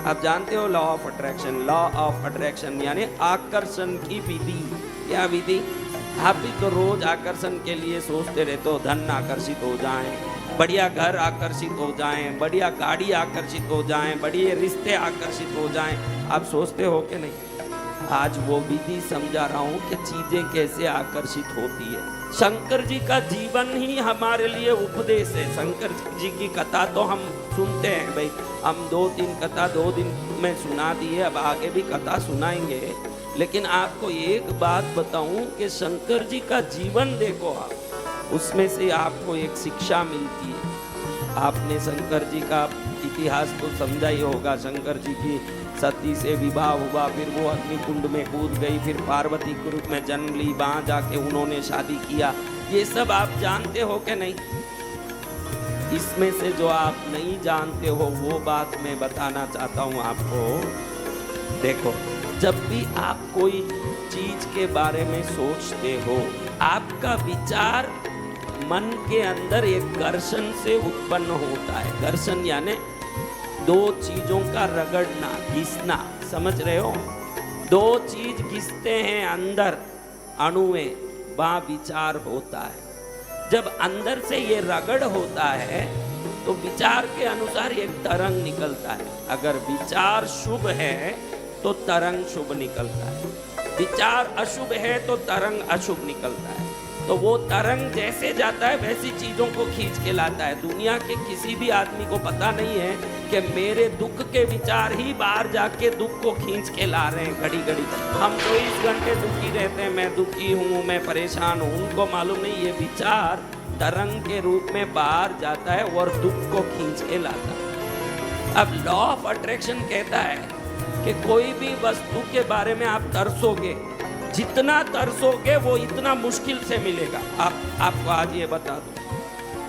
आप जानते हो law of attraction, law of attraction यानी आकर्षण की विधि। क्या विधि? आप भी तो रोज आकर्षण के लिए सोचते रहते हो, धन आकर्षित हो जाएं, बढ़िया घर आकर्षित हो जाएं, बढ़िया गाड़ी आकर्षित हो जाएं, बढ़िया रिश्ते आकर्षित हो जाएं। आप सोचते हो कि नहीं? आज वो विधि समझा रहा हूं कि चीजें कैसे आकर्षित होती है। शंकर जी का जीवन ही हमारे लिए उपदेश है। शंकर जी की कथा तो हम सुनते हैं भाई, हम 2-3 कथा 2 दिन में सुना दी है, अब आगे भी कथा सुनाएंगे। लेकिन आपको एक बात बताऊं कि शंकर जी का जीवन देखो आप, उसमें से आपको एक शिक्षा मिलती है। आपने शंकर जी का इतिहास तो समझा ही होगा। शंकर जी की सती से विवाह हुआ, फिर वो अग्निकुंड में कूद गई, फिर पार्वती के रूप में जन्म ली, वहां जाके उन्होंने शादी किया। ये सब आप जानते हो कि नहीं? इसमें से जो आप नहीं जानते हो वो बात मैं बताना चाहता हूँ आपको। देखो, जब भी आप कोई चीज के बारे में सोचते हो, आपका विचार मन के अंदर एक घर्षण से उत्पन्न होता है। घर्षण यानी दो चीजों का रगड़ना, घिसना, समझ रहे हो? दो चीज घिसते हैं अंदर अणु में, वहां विचार होता है। जब अंदर से ये रगड़ होता है तो विचार के अनुसार एक तरंग निकलता है। अगर विचार शुभ है तो तरंग शुभ निकलता है, विचार अशुभ है तो तरंग अशुभ निकलता है। तो वो तरंग जैसे जाता है वैसी चीजों को खींच के लाता है। दुनिया के किसी भी आदमी को पता नहीं है कि मेरे दुख के विचार ही बाहर जाके दुख को खींच के ला रहे हैं। घड़ी घड़ी हम 24 घंटे दुखी रहते हैं, मैं दुखी हूँ, मैं परेशान हूँ। उनको मालूम नहीं ये विचार तरंग के रूप में बाहर जाता है और दुख को खींच के लाता है। अब लॉ ऑफ अट्रैक्शन कहता है कि कोई भी वस्तु के बारे में आप तरसोगे, जितना तरसोगे वो इतना मुश्किल से मिलेगा। आपको आज ये बता दूं,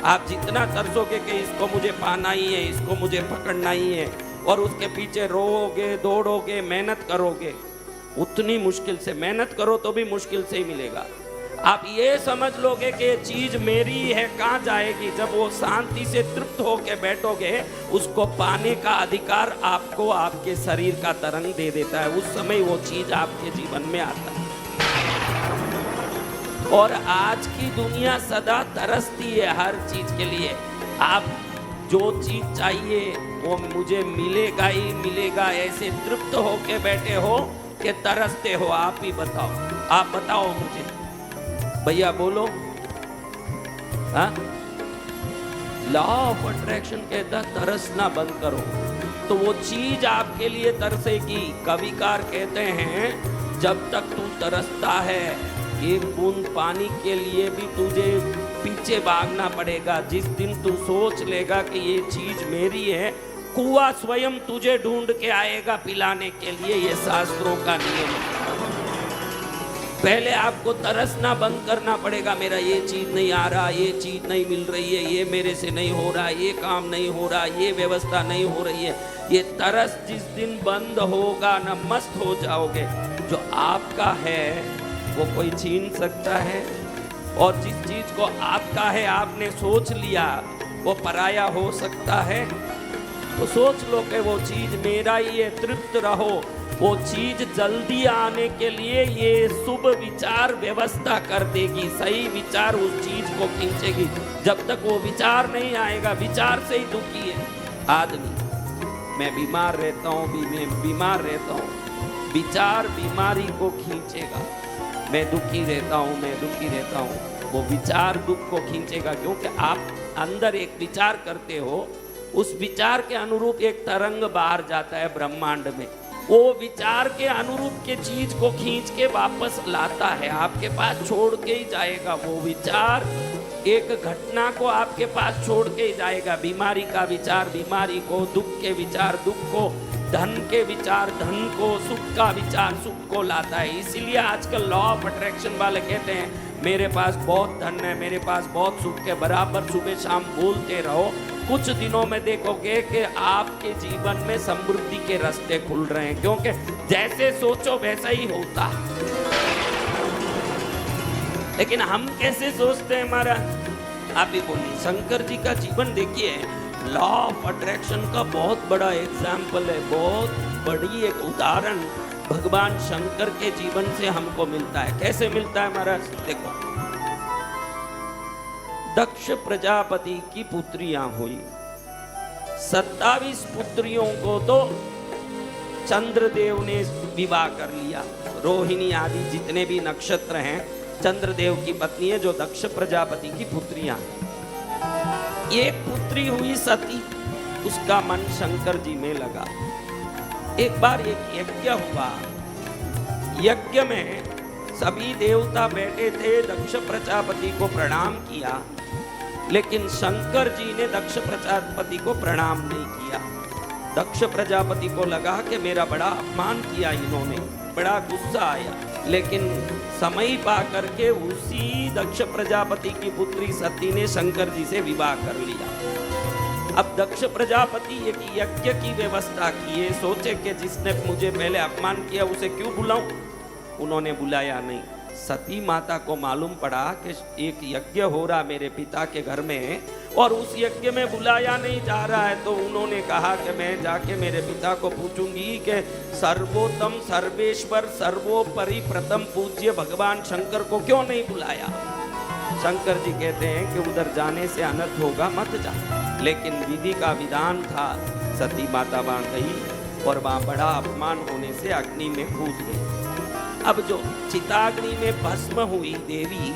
आप जितना तरसोगे कि इसको मुझे पाना ही है, इसको मुझे पकड़ना ही है, और उसके पीछे रोओगे, दौड़ोगे, मेहनत करोगे, उतनी मुश्किल से मेहनत करो तो भी मुश्किल से ही मिलेगा। आप ये समझ लोगे कि ये चीज मेरी है, कहाँ जाएगी? जब वो शांति से तृप्त होके बैठोगे, उसको पाने का अधिकार आपको आपके शरीर का तरंग दे देता है। उस समय वो चीज आपके जीवन में आता है। और आज की दुनिया सदा तरसती है हर चीज के लिए। आप जो चीज चाहिए वो मुझे मिलेगा ही मिलेगा, ऐसे तृप्त होके बैठे हो कि तरसते हो? आप ही बताओ, आप बताओ मुझे, भैया बोलो। हाँ, लॉ ऑफ अट्रैक्शन कहता तरसना बंद करो तो वो चीज आपके लिए तरसेगी। कविकार कहते हैं जब तक तू तरसता है एक बूंद पानी के लिए भी तुझे पीछे भागना पड़ेगा। जिस दिन तू सोच लेगा कि ये चीज मेरी है, कुआं स्वयं तुझे ढूंढ के आएगा पिलाने के लिए। ये शास्त्रों का नियम है। पहले आपको तरसना बंद करना पड़ेगा, मेरा ये चीज नहीं आ रहा, ये चीज नहीं मिल रही है, ये मेरे से नहीं हो रहा, ये काम नहीं हो रहा, ये व्यवस्था नहीं हो रही है। ये तरस जिस दिन बंद होगा ना, मस्त हो जाओगे। जो आपका है वो कोई छीन सकता है? और जिस चीज को आपका है आपने सोच लिया, वो पराया हो सकता है? तो सोच लो कि वो चीज मेरा ही है, तृप्त रहो। वो चीज जल्दी आने के लिए ये शुभ विचार व्यवस्था कर देगी, सही विचार उस चीज को खींचेगी। जब तक वो विचार नहीं आएगा, विचार से ही दुखी है आदमी। मैं बीमार रहता हूँ, मैं बीमार रहता हूँ, विचार बीमारी को खींचेगा। मैं दुखी रहता हूँ, मैं दुखी रहता हूँ, वो विचार दुख को खींचेगा। क्योंकि आप अंदर एक विचार करते हो, उस विचार के अनुरूप एक तरंग बाहर जाता है ब्रह्मांड में। वो विचार के अनुरूप के चीज को खींच के वापस लाता है, आपके पास छोड़ के ही जाएगा। वो विचार एक घटना को आपके पास छोड़ के ही जाएगा। बीमारी का विचार बीमारी को, दुख के विचार दुख को, धन के विचार धन को, सुख का विचार सुख को लाता है। इसीलिए आजकल लॉ ऑफ अट्रैक्शन वाले कहते हैं मेरे पास बहुत धन है, मेरे पास बहुत सुख है। बराबर सुबह शाम बोलते रहो, कुछ दिनों में देखोगे कि आपके जीवन में समृद्धि के रास्ते खुल रहे हैं। क्योंकि जैसे सोचो वैसा ही होता। लेकिन हम कैसे सोचते हैं? हमारा आप ही बोलिए। शंकर जी का जीवन देखिए, लॉ ऑफ अट्रैक्शन का बहुत बड़ा एग्जाम्पल है, बहुत बड़ी एक उदाहरण भगवान शंकर के जीवन से हमको मिलता है। कैसे मिलता है महाराज? देखो, दक्ष प्रजापति की पुत्रियां हुई, 27 पुत्रियों को तो चंद्रदेव ने विवाह कर लिया। रोहिणी आदि जितने भी नक्षत्र हैं चंद्रदेव की पत्नी है, जो दक्ष प्रजापति की पुत्रियां हैं। एक पुत्री हुई सती, उसका मन शंकर जी में लगा। एक बार एक यज्ञ हुआ, यज्ञ में सभी देवता बैठे थे, दक्ष प्रजापति को प्रणाम किया, लेकिन शंकर जी ने दक्ष प्रजापति को प्रणाम नहीं किया। दक्ष प्रजापति को लगा कि मेरा बड़ा अपमान किया इन्होंने, बड़ा गुस्सा आया, लेकिन समय पा करके उसी दक्ष प्रजापति की पुत्री सती ने शंकर जी से विवाह कर लिया। अब दक्ष प्रजापति एक यज्ञ की व्यवस्था किए, सोचे कि जिसने मुझे पहले अपमान किया उसे क्यों बुलाऊं, उन्होंने बुलाया नहीं। सती माता को मालूम पड़ा कि एक यज्ञ हो रहा मेरे पिता के घर में और उस यज्ञ में बुलाया नहीं जा रहा है, तो उन्होंने कहा कि मैं जाके मेरे पिता को पूछूंगी कि सर्वोत्तम सर्वेश्वर सर्वोपरि प्रथम पूज्य भगवान शंकर को क्यों नहीं बुलाया। शंकर जी कहते हैं कि उधर जाने से अनर्थ होगा, मत जा। लेकिन विधि का विधान था, सती माता वहां गई और वहां बड़ा अपमान होने से अग्नि में कूद गई। अब जो चिताग्नि में भस्म हुई देवी,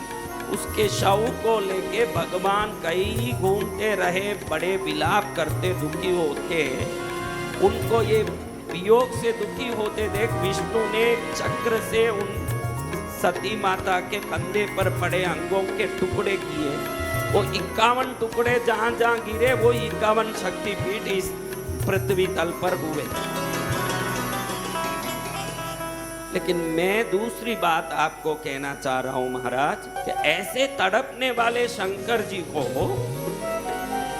उसके शव को लेके भगवान कई घूमते रहे, बड़े विलाप करते दुखी होते। उनको ये वियोग से दुखी होते देख विष्णु ने चक्र से उन सती माता के कंधे पर पड़े अंगों के टुकड़े किए। वो 51 टुकड़े जहां जहां गिरे वो 51 शक्तिपीठ इस पृथ्वी तल पर हुए। लेकिन मैं दूसरी बात आपको कहना चाह रहा हूं महाराज, कि ऐसे तड़पने वाले शंकर जी को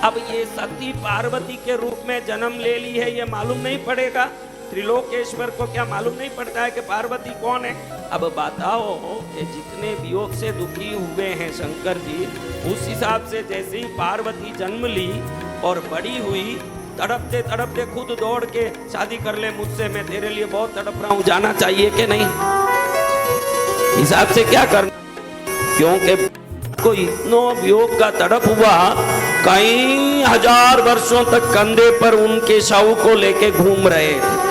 अब ये सती पार्वती के रूप में जन्म ले ली है, ये मालूम नहीं पड़ेगा। त्रिलोकेश्वर को क्या मालूम नहीं पड़ता है कि पार्वती कौन है? अब बताओ कि जितने वियोग से दुखी हुए हैं शंकर जी, उस हिसाब से जैसे ही पार्वती जन्म ली और बड़ी हुई, तड़पते तड़पते खुद दौड़ के शादी कर ले मुझसे, मैं तेरे लिए बहुत तड़प रहा हूं, जाना चाहिए कि नहीं? हिसाब से क्या करना, क्योंकि को इतना वियोग का तड़प हुआ, कई हजार वर्षों तक कंधे पर उनके शव को लेके घूम रहे थे।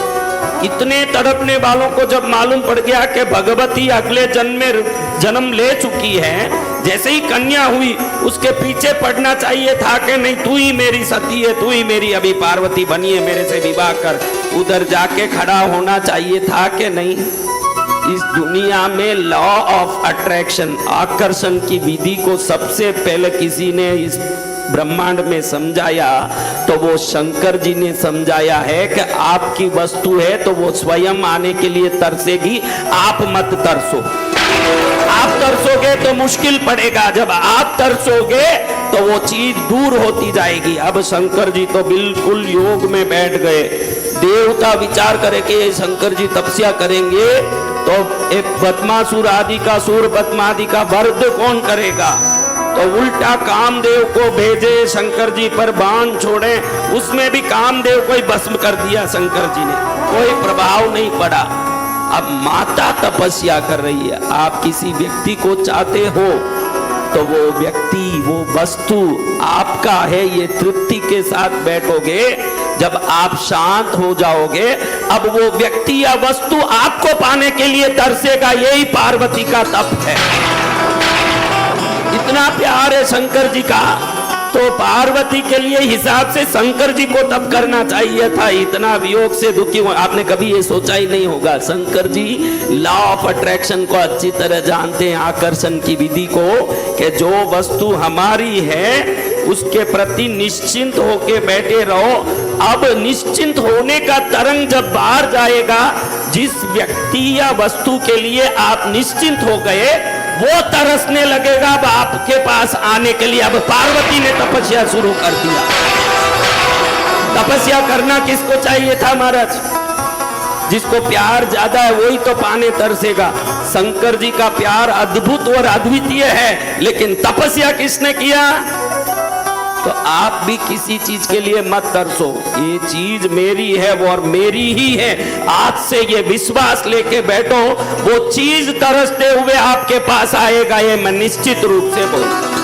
इतने तड़पने वालों को जब मालूम पड़ गया कि भगवती अगले जन्म में जन्म ले चुकी है, जैसे ही कन्या हुई उसके पीछे पड़ना चाहिए था कि नहीं, तू ही मेरी सती है, तू ही मेरी अभी पार्वती बनी है, मेरे से विवाह कर, उधर जाके खड़ा होना चाहिए था कि नहीं? इस दुनिया में लॉ ऑफ अट्रैक्शन, आकर्षण की विधि को सबसे पहले किसी ने इस ब्रह्मांड में समझाया तो वो शंकर जी ने समझाया है कि आपकी वस्तु है तो वो स्वयं आने के लिए तरसेगी, आप मत तरसो। आप तरसोगे तो मुश्किल पड़ेगा, जब आप तरसोगे तो वो चीज दूर होती जाएगी। अब शंकर जी तो बिल्कुल योग में बैठ गए। देवता विचार करे कि शंकर जी तपस्या करेंगे तो एक बदमासुर आदि का, सूर पद्मादि का वध कौन करेगा? तो उल्टा कामदेव को भेजे, शंकर जी पर बाण छोड़े, उसमें भी कामदेव को ही भस्म कर दिया शंकर जी ने, कोई प्रभाव नहीं पड़ा। अब माता तपस्या कर रही है, आप किसी व्यक्ति को चाहते हो तो वो व्यक्ति, वो वस्तु आपका है, ये तृप्ति के साथ बैठोगे। जब आप शांत हो जाओगे, अब वो व्यक्ति या वस्तु आपको पाने के लिए तरसेगा। यही पार्वती का तप है। इतना प्यार है शंकर जी का, तो पार्वती के लिए हिसाब से शंकर जी को तप करना चाहिए था। इतना वियोग से दुखी हो, आपने कभी ये सोचा ही नहीं होगा। Shankar ji law of attraction को अच्छी तरह जानते हैं, आकर्षण की विधि को, कि जो वस्तु हमारी है उसके प्रति निश्चिंत होके बैठे रहो। अब निश्चिंत होने का तरंग जब बाहर जाएगा, जिस व्यक्ति या वस्तु के लिए आप निश्चिंत हो गए वो तरसने लगेगा अब आपके पास आने के लिए। अब पार्वती ने तपस्या शुरू कर दिया। तपस्या करना किसको चाहिए था महाराज? जिसको प्यार ज्यादा है वही तो पाने तरसेगा। शंकर जी का प्यार अद्भुत और अद्वितीय है, लेकिन तपस्या किसने किया? तो आप भी किसी चीज के लिए मत तरसो, ये चीज मेरी है वो और मेरी ही है, आज से ये विश्वास लेके बैठो, वो चीज तरसते हुए आपके पास आएगा, ये मैं निश्चित रूप से बोलता हूं।